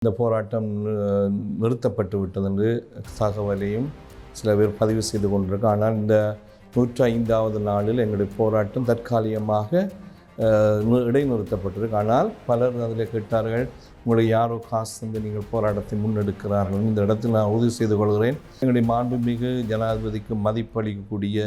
இந்த போராட்டம் நிறுத்தப்பட்டு விட்டது என்று தகவலையும் சில பேர் பதிவு செய்து கொண்டிருக்கு. ஆனால் இந்த 105வது நாளில் எங்களுடைய போராட்டம் தற்காலிகமாக இடைநிறுத்தப்பட்டிருக்கு. ஆனால் பலர் அதில் கேட்டார்கள், உங்களை யாரோ காசு தந்து நீங்கள் போராட்டத்தை முன்னெடுக்கிறார்கள். இந்த இடத்தில் நான் உறுதி செய்து கொள்கிறேன், எங்களுடைய மாண்புமிகு ஜனாதிபதிக்கு மதிப்பளிக்கக்கூடிய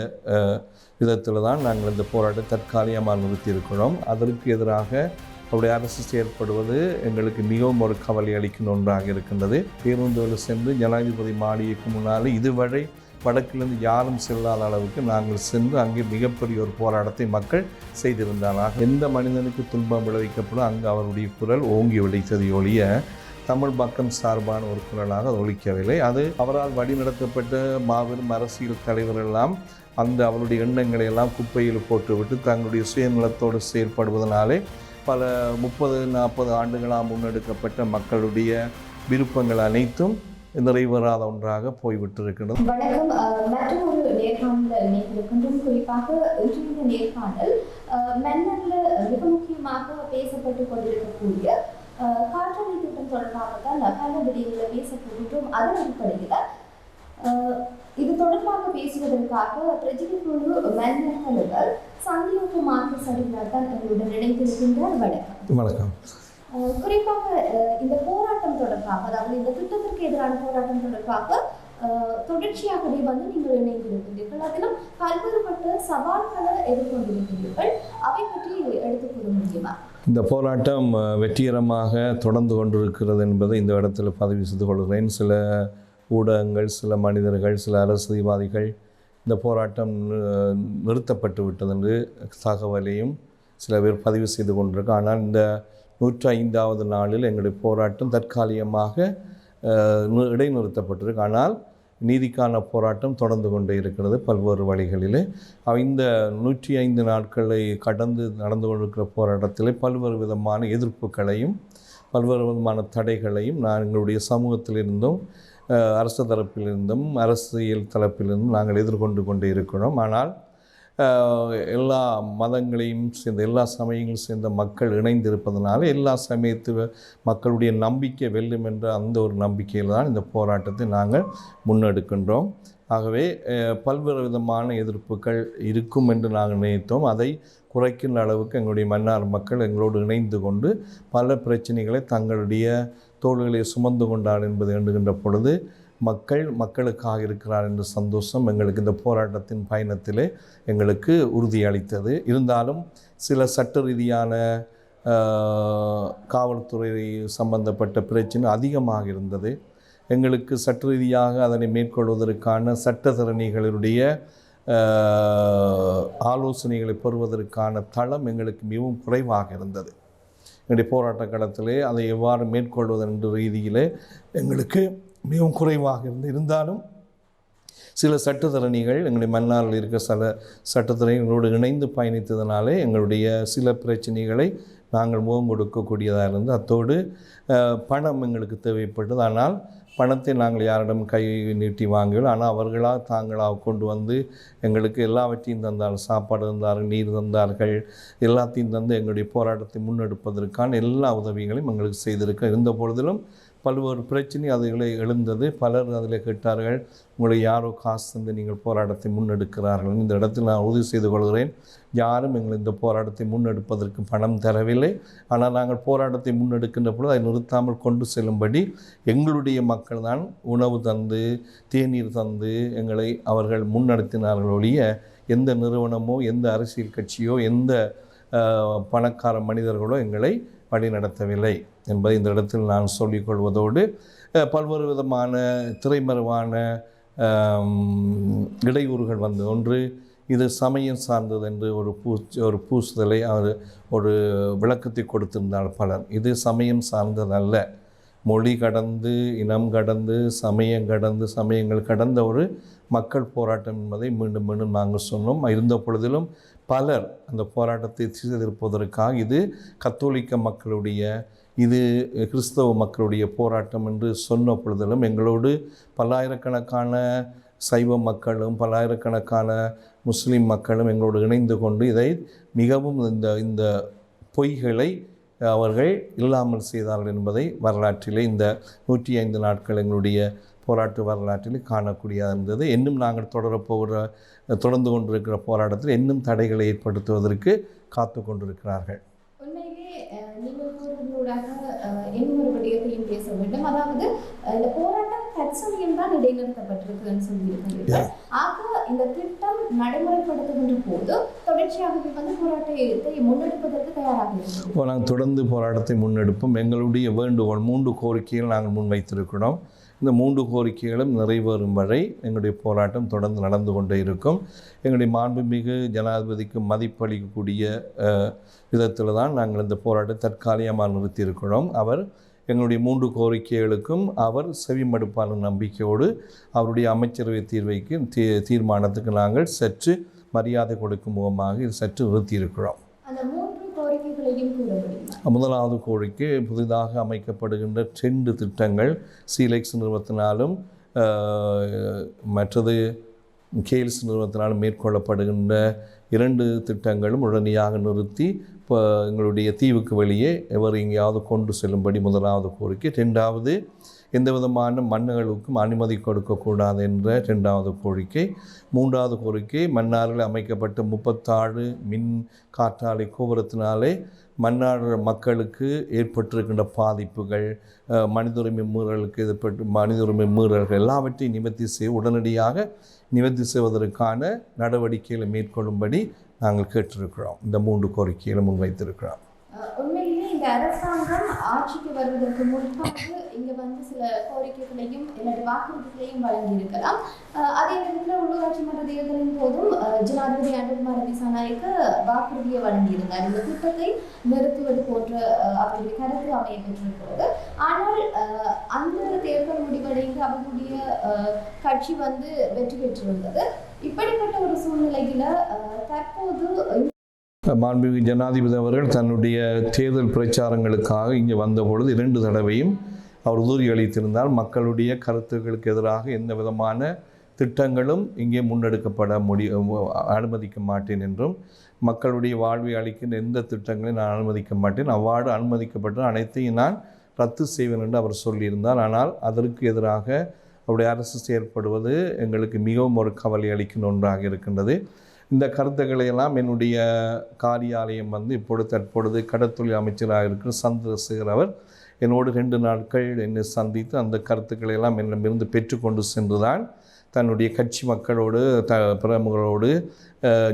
விதத்தில் தான் நாங்கள் இந்த போராட்டத்தை தற்காலிகமாக நிறுத்தியிருக்கிறோம். அதற்கு எதிராக அவருடைய அரசு செயற்படுவது எங்களுக்கு மிகவும் ஒரு கவலை அளிக்கும் ஒன்றாக இருக்கின்றது. பேருந்துகளில் சென்று ஜனாதிபதி மாளிகைக்கு முன்னால் இதுவரை வடக்கிலிருந்து யாரும் செல்லாத அளவுக்கு நாங்கள் சென்று அங்கே மிகப்பெரிய ஒரு போராட்டத்தை மக்கள் செய்திருந்தார்கள். எந்த மனிதனுக்கு துன்பம் விளைவிக்கப்படும் அங்கு அவருடைய குரல் ஓங்கி ஒலித்தது ஒழிய தமிழ் பக்கம் சார்பான ஒரு குரலாக அது ஒலிக்கவில்லை. அது அவரால் வழிநடத்தப்பட்ட மாபெரும் அரசியல் தலைவரெல்லாம் அந்த அவருடைய எண்ணங்களை எல்லாம் குப்பையில் போட்டுவிட்டு தங்களுடைய சுயநலத்தோடு செயற்படுவதனாலே பல 30-40 ஆண்டுகளாக முன்னெடுக்கப்பட்ட மக்களுடைய விருப்பங்கள் அனைத்தும் நிறைவேறாத ஒன்றாக போய்விட்டிருக்கிறது. வணக்கம். மற்றொரு நேர்காணல் இணைந்திருக்கின்றோம். குறிப்பாக இன்றைய நேர்காணல் மன்னர்ல மிக முக்கியமாக பேசப்பட்டுக் கொண்டிருக்கக்கூடிய காற்றாலை திட்டம் தொடர்பாகத்தான் பல விடயங்களை பேசப்போகின்றோம். அதன் அடிப்படையில் இது தொடர்பாக பேசுவதற்காக பிரஜிக்குழு மன்னர்கள் சந்தியோக மாற்று சரிவினால் தான் எங்களுடன் இணைந்திருக்கின்றார். வணக்கம். வணக்கம். குறிப்பாக இந்த போராட்டம் தொடர்பாக, அதாவது இந்த திட்டத்திற்கு எதிரான போராட்டம் தொடர்பாக தொடர்ச்சியாகவே நீங்கள் இணைந்திருக்கின்றீர்கள். அதிலும் பல்வேறுபட்ட சவால்களை எதிர்கொண்டிருக்கின்றீர்கள். அவை பற்றி எடுத்துக் கூற முடியுமா? இந்த போராட்டம் வெற்றிகரமாக தொடர்ந்து கொண்டிருக்கிறது என்பதை இந்த இடத்துல பதிவு செய்து கொள்கிறேன். சில ஊடகங்கள், சில மனிதர்கள், சில அரசியல்வாதிகள் இந்த போராட்டம் நிறுத்தப்பட்டு விட்டது என்று தகவலையும் சில பேர் பதிவு செய்து கொண்டிருக்கு. ஆனால் இந்த 105வது நாளில் எங்களுடைய போராட்டம் தற்காலிகமாக இடைநிறுத்தப்பட்டிருக்கு. ஆனால் நீதிக்கான போராட்டம் தொடர்ந்து கொண்டே இருக்கிறது பல்வேறு வழிகளிலே. இந்த 105 நாட்களை கடந்து நடந்து கொண்டிருக்கிற போராட்டத்தில் பல்வேறு விதமான எதிர்ப்புகளையும் பல்வேறு விதமான தடைகளையும் நான் எங்களுடைய சமூகத்திலிருந்தும் அரசு தரப்பிலிருந்தும் அரசியல் தரப்பிலிருந்தும் நாங்கள் எதிர்கொண்டு கொண்டே இருக்கிறோம். ஆனால் எல்லா மதங்களையும் சேர்ந்த எல்லா சமயங்களையும் சேர்ந்த மக்கள் இணைந்திருப்பதனால எல்லா சமயத்து மக்களுடைய நம்பிக்கை வெல்லும் என்ற அந்த ஒரு நம்பிக்கையில் தான் இந்த போராட்டத்தை நாங்கள் முன்னெடுக்கின்றோம். ஆகவே பல்வேறு விதமான எதிர்ப்புகள் இருக்கும் என்று நாங்கள் நினைத்தோம். அதை குறைக்கின்ற அளவுக்கு எங்களுடைய மன்னார் மக்கள் எங்களோடு இணைந்து கொண்டு பல பிரச்சனைகளை தங்களுடைய தோள்களை சுமந்து கொண்டார் என்பது எண்ணுகின்ற பொழுது மக்களுக்காக இருக்கிறார் என்ற சந்தோஷம் எங்களுக்கு இந்த போராட்டத்தின் பயணத்திலே எங்களுக்கு உறுதியளித்தது. இருந்தாலும் சில சட்ட ரீதியான காவல்துறை சம்பந்தப்பட்ட பிரச்சனை அதிகமாக இருந்தது. எங்களுக்கு சட்ட ரீதியாக அதனை மேற்கொள்வதற்கான சட்டத்தரணிகளுடைய ஆலோசனைகளை பெறுவதற்கான தளம் எங்களுக்கு மிகவும் குறைவாக இருந்தது. எங்களுடைய போராட்ட காலத்திலே அதை எவ்வாறு மேற்கொள்வது என்ற ரீதியிலே எங்களுக்கு மிகவும் குறைவாக இருந்தாலும் சில சட்டத்தரணிகள் எங்களுடைய மன்னாரில் இருக்க சில சட்டத்தரணிகளோடு இணைந்து பயணித்ததினாலே எங்களுடைய சில பிரச்சனைகளை நாங்கள் முகம் கொடுக்கக்கூடியதாக இருந்து, அத்தோடு பணம் எங்களுக்கு தேவைப்பட்டது. ஆனால் பணத்தை நாங்கள் யாரிடம் கை நீட்டி வாங்கவில்லை. ஆனால் அவர்களாக தாங்களாக கொண்டு வந்து எங்களுக்கு எல்லாவற்றையும் தந்தார்கள். சாப்பாடு தந்தார்கள், நீர் தந்தார்கள், எல்லாத்தையும் தந்து எங்களுடைய போராட்டத்தை முன்னெடுப்பதற்கான எல்லா உதவிகளையும் எங்களுக்கு செய்திருக்க. இருந்த பொழுதிலும் பல்வேறு பிரச்சனை அதுகளை எழுந்தது. பலர் அதில் கேட்டார்கள், உங்களை யாரோ காசு தந்து நீங்கள் போராட்டத்தை முன்னெடுக்கிறார்கள். இந்த இடத்தில் நான் உறுதி செய்து கொள்கிறேன், யாரும் எங்கள் இந்த போராட்டத்தை முன்னெடுப்பதற்கு பணம் தரவில்லை. ஆனால் நாங்கள் போராட்டத்தை முன்னெடுக்கின்ற பொழுது அதை நிறுத்தாமல் கொண்டு செல்லும்படி எங்களுடைய மக்கள் தான் உணவு தந்து தேநீர் தந்து எங்களை அவர்கள் முன்னெடுத்தினார்கள் ஒழிய எந்த நிறுவனமோ எந்த அரசியல் கட்சியோ எந்த பணக்கார மனிதர்களோ எங்களை வழி நடத்தவில்லை என்பதை இந்த இடத்தில் நான் சொல்லிக்கொள்வதோடு பல்வேறு விதமான திரைமறைவான இடையூறுகள் வந்து, ஒன்று இது சமயம் சார்ந்தது என்று ஒரு பூசுதலை அவர் ஒரு விளக்கத்தை கொடுத்திருந்தால் பலர், இது சமயம் சார்ந்ததல்ல, மொழி கடந்து இனம் கடந்து சமயம் கடந்து சமயங்கள் கடந்த ஒரு மக்கள் போராட்டம் என்பதை மீண்டும் மீண்டும் நாங்கள் சொன்னோம். இருந்த பொழுதிலும் பலர் அந்த போராட்டத்தை சீர்திருப்பதற்காக இது கத்தோலிக்க மக்களுடைய, இது கிறிஸ்தவ மக்களுடைய போராட்டம் என்று சொன்ன பொழுதிலும் எங்களோடு பல்லாயிரக்கணக்கான சைவ மக்களும் பல்லாயிரக்கணக்கான முஸ்லீம் மக்களும் எங்களோடு இணைந்து கொண்டு இதை மிகவும் இந்த பொய்களை அவர்கள் இல்லாமல் செய்தார்கள் என்பதை வரலாற்றிலே இந்த 105 நாட்கள் எங்களுடைய போராட்ட வரலாற்றில் காணக்கூடியதாக இருந்தது. இன்னும் நாங்கள் தொடர்ந்து கொண்டிருக்கிற போராட்டத்தில் இன்னும் தடைகளை ஏற்படுத்துவதற்கு காத்து கொண்டிருக்கிறார்கள். உண்மையிலே நீங்கள் கூறுவதூடாக இன்னொரு விடயத்தையும் பேச வேண்டும். அதாவது இந்த போராட்டம் தற்சமயம் தான் இடைநிறுத்தப்பட்டிருக்குன்னு சொல்லியிருக்கிறீர்கள். ஆக இந்த திட்டம் நடைமுறைப்படுத்துகின்ற போது தொடர்ச்சியாகவே போராட்டத்தை முன்னெடுப்பதற்கு தயாராக இருக்கிறோம். நாங்கள் தொடர்ந்து போராட்டத்தை முன்னெடுப்போம். எங்களுடைய வேண்டுகோள் 3 கோரிக்கைகள் நாங்கள் முன்வைத்திருக்கிறோம். இந்த 3 கோரிக்கைகளும் நிறைவேறும் வரை எங்களுடைய போராட்டம் தொடர்ந்து நடந்து கொண்டே இருக்கும். எங்களுடைய மாண்புமிகு ஜனாதிபதிக்கு மதிப்பளிக்கக்கூடிய விதத்தில் தான் நாங்கள் இந்த போராட்டத்தை தற்காலிகமாக நிறுத்தியிருக்கிறோம். அவர் எங்களுடைய 3 கோரிக்கைகளுக்கும் அவர் செவிமடுப்பான நம்பிக்கையோடு அவருடைய அமைச்சரவை தீர்மானத்துக்கு நாங்கள் சற்று மரியாதை கொடுக்கும் முகமாக இது சற்று நிறுத்தியிருக்கிறோம். முதலாவது கோரிக்கை புதிதாக அமைக்கப்படுகின்ற 2 திட்டங்கள் சீலெக்ஸ் நிறுவனத்தினாலும் மற்றது கேல்ஸ் நிறுவனத்தினாலும் மேற்கொள்ளப்படுகின்ற 2 திட்டங்களும் உடனடியாக நிறுத்தி இப்போ எங்களுடைய தீவுக்கு வெளியே எவர் எங்கேயாவது கொண்டு செல்லும்படி முதலாவது கோரிக்கை. 2வது எந்த விதமான மண்ணுகளுக்கும் அனுமதி கொடுக்கக்கூடாது என்ற 2வது கோரிக்கை. 3வது கோரிக்கை மன்னாரில் அமைக்கப்பட்ட 36 மின் காற்றாலை கோபுரத்தினாலே மன்னார் மக்களுக்கு ஏற்பட்டிருக்கின்ற பாதிப்புகள், மனித உரிமை மீறல்கள் எல்லாவற்றையும் உடனடியாக நிவர்த்தி செய்வதற்கான நடவடிக்கைகளை மேற்கொள்ளும்படி நாங்கள் கேட்டிருக்கிறோம். இந்த 3 கோரிக்கைகளை முன்வைத்திருக்கிறோம். உண்மையிலே இந்த அரசாங்கம் ஆட்சிக்கு வருவதற்கு முன்பாக இங்கே சில கோரிக்கைகளையும் என்னுடைய வாக்குறுதிகளையும் வழங்கியிருக்கலாம். அதே நேரத்தில் உள்ளூராட்சி மன்ற தேர்தலின் போதும் ஜனாதிபதி அனுர்குமார் திசாநாயக்க வாக்குறுதியை வழங்கியிருந்தார். இந்த திட்டத்தை நிறுத்துவது போன்ற அவருடைய கருத்து அமைய பெற்றிருக்கிறது. ஆனால் அந்த தேர்தல் முடிவடைந்து அவருடைய கட்சி வெற்றி பெற்றிருந்தது. இப்படிப்பட்ட ஒரு சூழ்நிலையில் தற்போது மாண்புமிகு ஜனாதிபதி அவர்கள் தன்னுடைய தேர்தல் பிரச்சாரங்களுக்காக இங்கே வந்தபொழுது 2 தடவையும் அவர் உறுதியளித்திருந்தால் மக்களுடைய கருத்துக்களுக்கு எதிராக எந்த விதமான திட்டங்களும் இங்கே முன்னெடுக்கப்பட அனுமதிக்க மாட்டேன் என்றும், மக்களுடைய வாழ்வை அளிக்கின்ற எந்த திட்டங்களையும் நான் அனுமதிக்க மாட்டேன், அவ்வாறு அனுமதிக்கப்பட்ட அனைத்தையும் நான் ரத்து செய்வேன் என்று அவர் சொல்லியிருந்தார். ஆனால் அதற்கு எதிராக அவருடைய அரசு செயல்படுவது எங்களுக்கு மிகவும் ஒரு கவலை அளிக்கின்ற ஒன்றாக இருக்கின்றது. இந்த கருத்துக்களை எல்லாம் என்னுடைய காரியாலயம் தற்பொழுது கடற்தொழில் அமைச்சராக இருக்கிற சந்திரசேகர் அவர் என்னோடு 2 நாட்கள் என்னை சந்தித்து அந்த கருத்துக்களை எல்லாம் என்னிடமிருந்து பெற்றுக்கொண்டு சென்றுதான் தன்னுடைய கட்சி மக்களோடு பிரமுகர்களோடு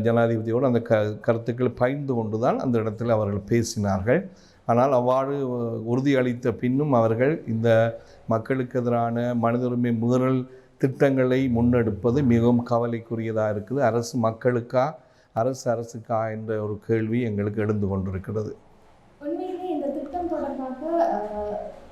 ஜனாதிபதியோடு அந்த கருத்துக்களை பகிர்ந்து கொண்டு தான் அந்த இடத்தில் அவர்கள் பேசினார்கள். ஆனால் அவ்வாறு உறுதியளித்த பின்னும் அவர்கள் இந்த மக்களுக்கு எதிரான மனித உரிமை மீறல் திட்டங்களை முன்னெடுப்பது மிகவும் கவலைக்குரியதாக இருக்குது. அரசு மக்களுக்கா அரசுக்கா என்ற ஒரு கேள்வி எங்களுக்கு எழுந்து கொண்டிருக்கிறது. உண்மையிலே இந்த திட்டம் தொடர்பாக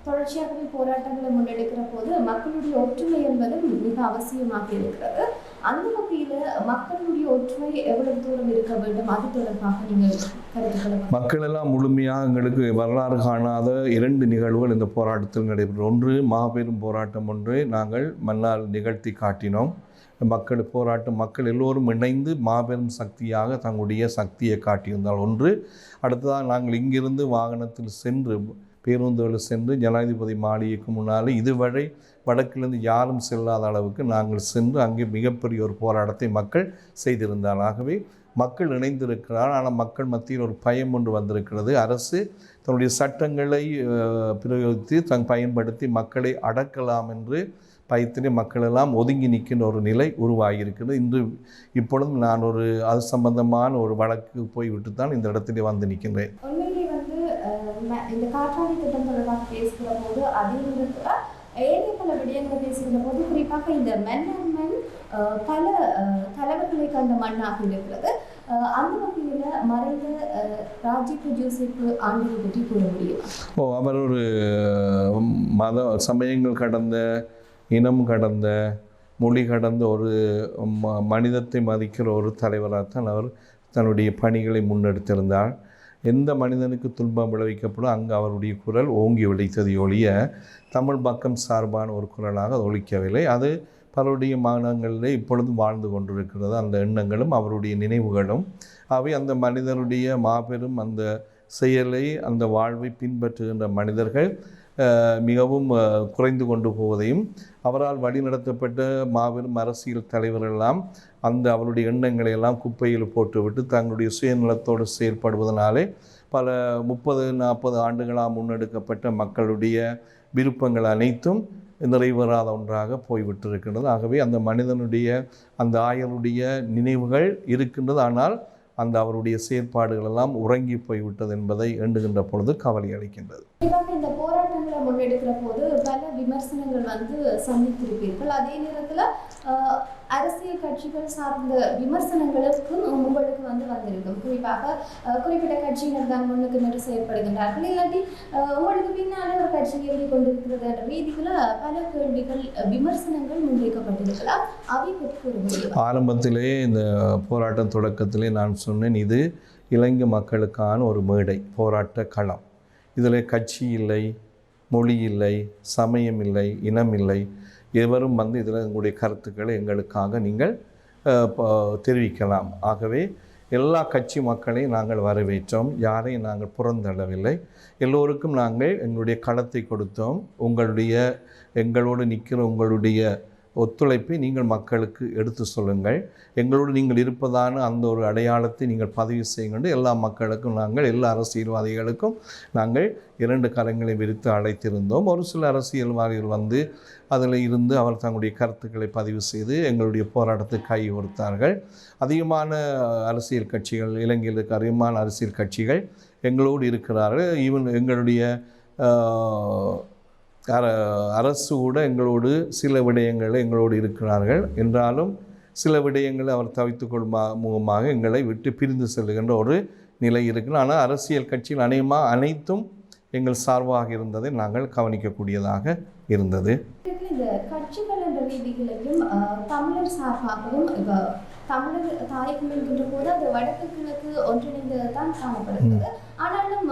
தொடர்ச்சியாகவே போராட்டங்களை முன்னெடுக்கிற போது மக்களுடைய ஒற்றுமை என்பது மிக அவசியமாக இருக்கிறது. அந்த வகையில் மக்களுடைய ஒற்றுமை எவ்வளவு தூரம் இருக்க வேண்டும், அது தொடர்பாக நீங்கள் கருத்துக்களை? மக்கள் எல்லாம் முழுமையாக எங்களுக்கு வரலாறு காணாத 2 நிகழ்வுகள் இந்த போராட்டத்தில் நடைபெறும். ஒன்று மாபெரும் போராட்டம் ஒன்றை நாங்கள் மன்னால் நிகழ்த்தி காட்டினோம். மக்கள் எல்லோரும் இணைந்து மாபெரும் சக்தியாக தங்களுடைய சக்தியை காட்டியிருந்தால் ஒன்று. அடுத்ததாக நாங்கள் இங்கிருந்து வாகனத்தில் சென்று பேருந்துகளில் சென்று ஜனாதிபதி மாளிகைக்கு முன்னால் இதுவரை வடக்கிலிருந்து யாரும் செல்லாத அளவுக்கு நாங்கள் சென்று அங்கே மிகப்பெரிய ஒரு போராட்டத்தை மக்கள் செய்திருந்தார். ஆகவே மக்கள் இணைந்திருக்கிறார். ஆனால் மக்கள் மத்தியில் ஒரு பயம் ஒன்று வந்திருக்கிறது. அரசு தன்னுடைய சட்டங்களை பிரயோகித்து பயன்படுத்தி மக்களை அடக்கலாம் என்று பயத்திலே மக்களெல்லாம் ஒதுங்கி நிற்கின்ற ஒரு நிலை உருவாகியிருக்கிறது. இப்பொழுதும் நான் அது சம்பந்தமான ஒரு வழக்கு போய்விட்டு தான் இந்த இடத்திலே வந்து நிற்கின்றேன். இந்த காற்றாலை திட்டம் தொடர்பாக பேசுகிற போது அதில் ஏழை பல விடயங்களை பேசுகிற போது குறிப்பாக இந்த மண் பல தலைவர்களை கண்ட மண்ணாக இருக்கிறது. அந்த வகையில் மறைந்த ராஜீவ் ஜோசப் ஆண்டனை பற்றி கூற முடியும்? அவர் ஒரு சமயங்கள் கடந்த, இனம் கடந்த, மொழி கடந்த ஒரு மனிதத்தை மதிக்கிற ஒரு தலைவராகத்தான் அவர் தன்னுடைய பணிகளை முன்னெடுத்திருந்தார். எந்த மனிதனுக்கு துன்பம் விளைவிக்கப்படும் அங்கு அவருடைய குரல் ஓங்கி ஒலித்தது ஒழிய தமிழ் பக்கம் சார்பான ஒரு குரலாக அது ஒலிக்கவில்லை. அது பலருடைய மாநிலங்களிலே இப்பொழுதும் வாழ்ந்து கொண்டிருக்கிறது. அந்த எண்ணங்களும் அவருடைய நினைவுகளும் அவை அந்த மனிதனுடைய மாபெரும் அந்த செயலை அந்த வாழ்வை பின்பற்றுகின்ற மனிதர்கள் மிகவும் குறைந்து கொண்டு போவதையும் அவரால் வழிநடத்தப்பட்ட மாபெரும் அரசியல் தலைவர்களெல்லாம் அவருடைய எண்ணங்களை எல்லாம் குப்பையில் போட்டுவிட்டு தங்களுடைய சுயநலத்தோடு செயல்படுவதனாலே பல 30-40 ஆண்டுகளாக முன்னெடுக்கப்பட்ட மக்களுடைய விருப்பங்கள் அனைத்தும் நிறைவேறாத ஒன்றாக போய்விட்டிருக்கின்றது. ஆகவே அந்த மனிதனுடைய அந்த ஆயருடைய நினைவுகள் இருக்கின்றது, ஆனால் அவருடைய செயற்பாடுகள் எல்லாம் உறங்கி போய்விட்டது என்பதை எண்ணுகின்ற பொழுது கவலை அளிக்கின்றது. இந்த போராட்டங்களை முன்னெடுக்கிற போது பல விமர்சனங்கள் சந்தித்திருப்பீர்கள். அதே நேரத்தில் அரசியல் கட்சிகள் சார்ந்த விமர்சனங்களுக்கும் உங்களுக்கு வந்திருக்கும். குறிப்பாக குறிப்பிட்ட கட்சியினர் தான் முன்னுக்கு நின்று செயற்படுகின்றார்கள், இல்லாட்டி உங்களுக்கு பின்னாலே ஒரு கட்சி இயங்கிக் கொண்டிருக்கிறது என்ற ரீதியில் பல கேள்விகள் விமர்சனங்கள் முன்வைக்கப்பட்டிருக்கலாம். அவை பற்றி கூறுவது. ஆரம்பத்திலே இந்த போராட்டம் தொடக்கத்திலே நான் சொன்னேன், இது இலங்கை மக்களுக்கான ஒரு மேடை, போராட்ட களம். இதில் கட்சி இல்லை, மொழி இல்லை, சமயம் இல்லை, இனம் இல்லை. எவரும் இதில் உங்களுடைய கருத்துக்களை எங்களுக்காக நீங்கள் தெரிவிக்கலாம். ஆகவே எல்லா கட்சி மக்களையும் நாங்கள் வரவேற்றோம், யாரையும் நாங்கள் புறந்தள்ளவில்லை. எல்லோருக்கும் நாங்கள் எங்களுடைய களத்தை கொடுத்தோம். எங்களோடு நிற்கிற உங்களுடைய ஒத்துழைப்பை நீங்கள் மக்களுக்கு எடுத்து சொல்லுங்கள். எங்களோடு நீங்கள் இருப்பதான அந்த ஒரு அடையாளத்தை நீங்கள் பதிவு செய்யுங்கள். எல்லா மக்களுக்கும் எல்லா அரசியல்வாதிகளுக்கும் நாங்கள் 2 கரங்களை விரித்து அழைத்திருந்தோம். ஒரு சில அரசியல்வாதிகள் அதில் இருந்து அவர் தங்களுடைய கருத்துக்களை பதிவு செய்து எங்களுடைய போராட்டத்தை கையொடுத்தார்கள். அதிகமான அரசியல் கட்சிகள், இலங்கையில் அதிகமான அரசியல் கட்சிகள் எங்களோடு இருக்கிறார்கள். ஈவன் எங்களுடைய அரசு கூட எங்களோடு சில விடயங்களை எங்களோடு இருக்கிறார்கள். என்றாலும் சில விடயங்களை அவர் தவிர்த்துக்கொள்ளும் மூலமாக எங்களை விட்டு பிரிந்து செல்லுகின்ற ஒரு நிலை இருக்குது. ஆனால் அரசியல் கட்சிகள் அனைத்தும் எங்கள் சார்பாக இருந்ததை நாங்கள் கவனிக்கக்கூடியதாக இருந்தது. இந்த கட்சிகள் என்ற ரீதிகளிலும் தமிழர் சார்பாகவும் தமிழர் தாயகம் என்கின்ற போது அது வடக்கு கிழக்கு ஒன்றிணைந்து தான் காணப்படுகிறது. ஆனாலும்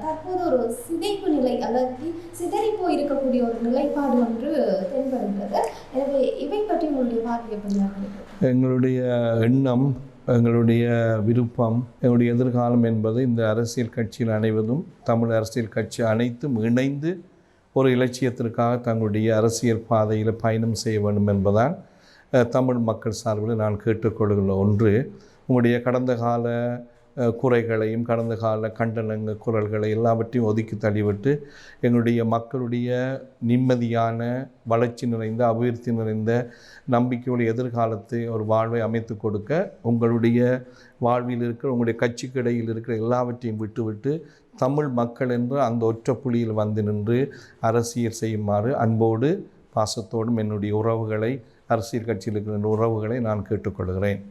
தற்போது ஒரு சிதைப்பு நிலை அல்லது சிதறி போயிருக்கக்கூடிய ஒரு நிலைப்பாடு ஒன்று தென்படுகிறது. எனவே இவை பற்றி உங்களுடைய பார்வை எப்படி? எங்களுடைய எண்ணம், எங்களுடைய விருப்பம், எங்களுடைய எதிர்காலம் என்பது இந்த அரசியல் கட்சியில் அனைவரும், தமிழ் அரசியல் கட்சி அனைத்தும் இணைந்து ஒரு இலட்சியத்திற்காக தங்களுடைய அரசியல் பாதையில் பயணம் செய்ய வேண்டும் என்பதான் தமிழ் மக்கள் சார்பில் நான் கேட்டுக்கொள்கிற ஒன்று. உங்களுடைய கடந்த கால குறைகளையும் கடந்த கால கண்டனங்கள் குரல்களை எல்லாவற்றையும் ஒதுக்கி தள்ளிவிட்டு எங்களுடைய மக்களுடைய நிம்மதியான வளர்ச்சி நிறைந்த அபிவிருத்தி நிறைந்த நம்பிக்கையுடைய எதிர்காலத்தை ஒரு வாழ்வை அமைத்து கொடுக்க உங்களுடைய வாழ்வில் இருக்கிற உங்களுடைய கட்சிக்கு இடையில் இருக்கிற எல்லாவற்றையும் விட்டுவிட்டு தமிழ் மக்கள் என்ற அந்த ஒற்றை புள்ளியில் நின்று அரசியல் செய்யுமாறு அன்போடு பாசத்தோடும் என்னுடைய உறவுகளை, அரசியல் கட்சியில் இருக்கிற உறவுகளை நான் கேட்டுக்கொள்கிறேன்.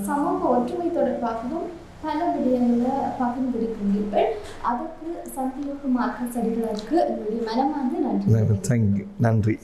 சமூக ஒற்றுமை தொடர்பாகவும் பல விடயங்களை பகிர்ந்திருக்கிறீர்கள். அதற்கு சந்தியகுமார் கசடிகளுக்கு என்னுடைய மனமார்ந்த நன்றி. நன்றி.